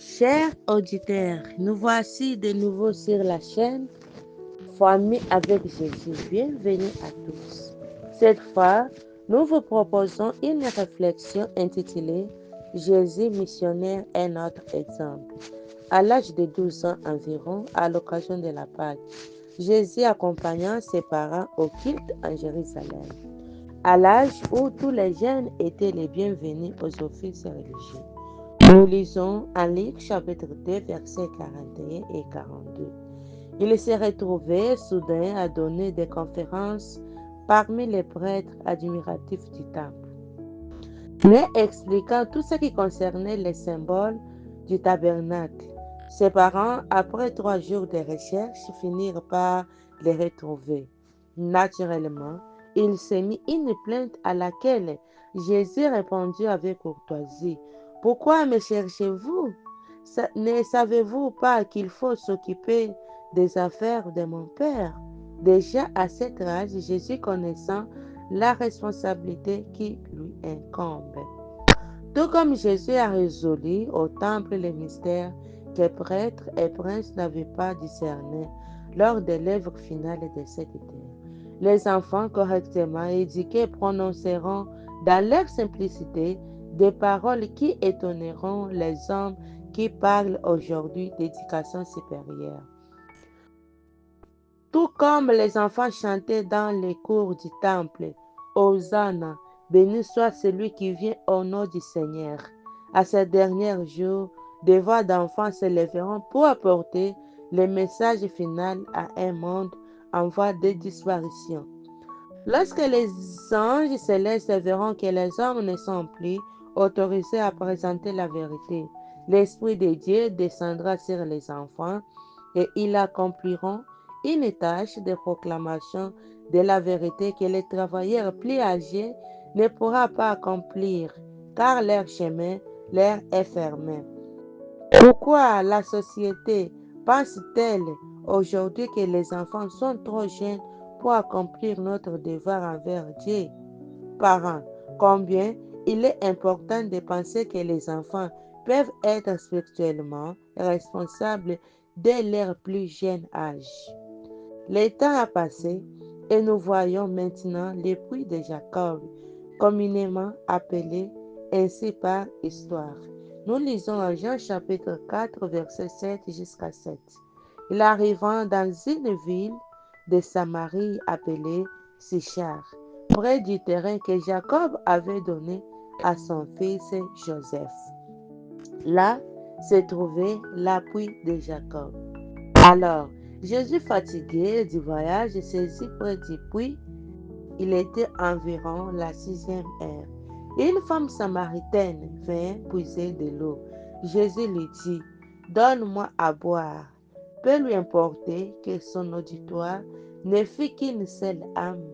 Chers auditeurs, nous voici de nouveau sur la chaîne Famille avec Jésus. Bienvenue à tous. Cette fois, nous vous proposons une réflexion intitulée Jésus missionnaire est notre exemple. À l'âge de 12 ans environ, à l'occasion de la Pâque, Jésus accompagnant ses parents au culte en Jérusalem, à l'âge où tous les jeunes étaient les bienvenus aux offices religieux. Nous lisons en Luc chapitre 2, versets 41 et 42. Il s'est retrouvé soudain à donner des conférences parmi les prêtres admiratifs du temple, mais expliquant tout ce qui concernait les symboles du tabernacle. Ses parents, après 3 jours de recherche, finirent par les retrouver. Naturellement, il s'est mis une plainte à laquelle Jésus répondit avec courtoisie. Pourquoi me cherchez-vous? Ne savez-vous pas qu'il faut s'occuper des affaires de mon Père? Déjà à cet âge, Jésus connaissant la responsabilité qui lui incombe. Tout comme Jésus a résolu au temple les mystères que prêtres et princes n'avaient pas discernés lors de l'œuvre finale de cette terre, les enfants correctement éduqués prononceront dans leur simplicité des paroles qui étonneront les hommes qui parlent aujourd'hui d'éducation supérieure. Tout comme les enfants chantaient dans les cours du temple, Hosanna, béni soit celui qui vient au nom du Seigneur. À ce dernier jour, des voix d'enfants s'élèveront pour apporter le message final à un monde en voie de disparition. Lorsque les anges célestes verront que les hommes ne sont plus autorisés à présenter la vérité, l'Esprit de Dieu descendra sur les enfants et ils accompliront une tâche de proclamation de la vérité que les travailleurs plus âgés ne pourront pas accomplir, car leur chemin leur est fermé. Pourquoi la société pense-t-elle aujourd'hui que les enfants sont trop jeunes pour accomplir notre devoir envers Dieu? Parents, combien il est important de penser que les enfants peuvent être spirituellement responsables dès leur plus jeune âge. Le temps a passé et nous voyons maintenant les puits de Jacob, communément appelés ainsi par histoire. Nous lisons en Jean chapitre 4, verset 7 jusqu'à 7. Il arrivant dans une ville de Samarie appelée Sichar, près du terrain que Jacob avait donné à son fils Joseph. Là se trouvait l'appui de Jacob. Alors, Jésus, fatigué du voyage, s'assit près du puits. Il était environ la 6e heure. Une femme samaritaine vint puiser de l'eau. Jésus lui dit, donne-moi à boire. Peu lui importait que son auditoire ne fût qu'une seule âme,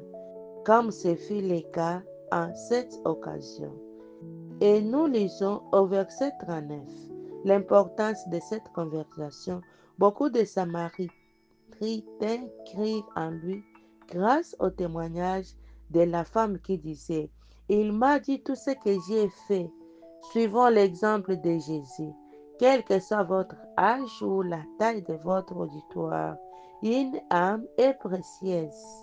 comme ce fut le cas en cette occasion. Et nous lisons au verset 39 l'importance de cette conversation. Beaucoup de Samaritains crient en lui grâce au témoignage de la femme qui disait, il m'a dit tout ce que j'ai fait. Suivons l'exemple de Jésus. Quel que soit votre âge ou la taille de votre auditoire, une âme est précieuse.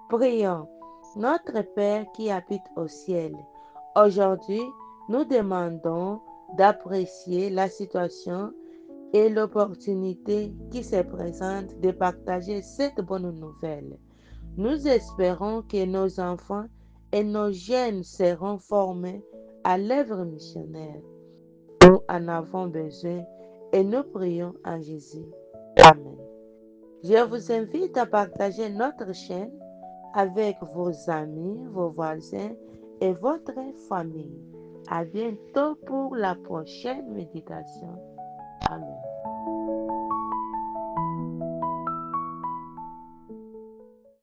Prions. Notre Père qui habite au ciel, aujourd'hui, nous demandons d'apprécier la situation et l'opportunité qui se présente de partager cette bonne nouvelle. Nous espérons que nos enfants et nos jeunes seront formés à l'œuvre missionnaire. Nous en avons besoin et nous prions en Jésus. Amen. Je vous invite à partager notre chaîne avec vos amis, vos voisins et votre famille. À bientôt pour la prochaine méditation. Amen.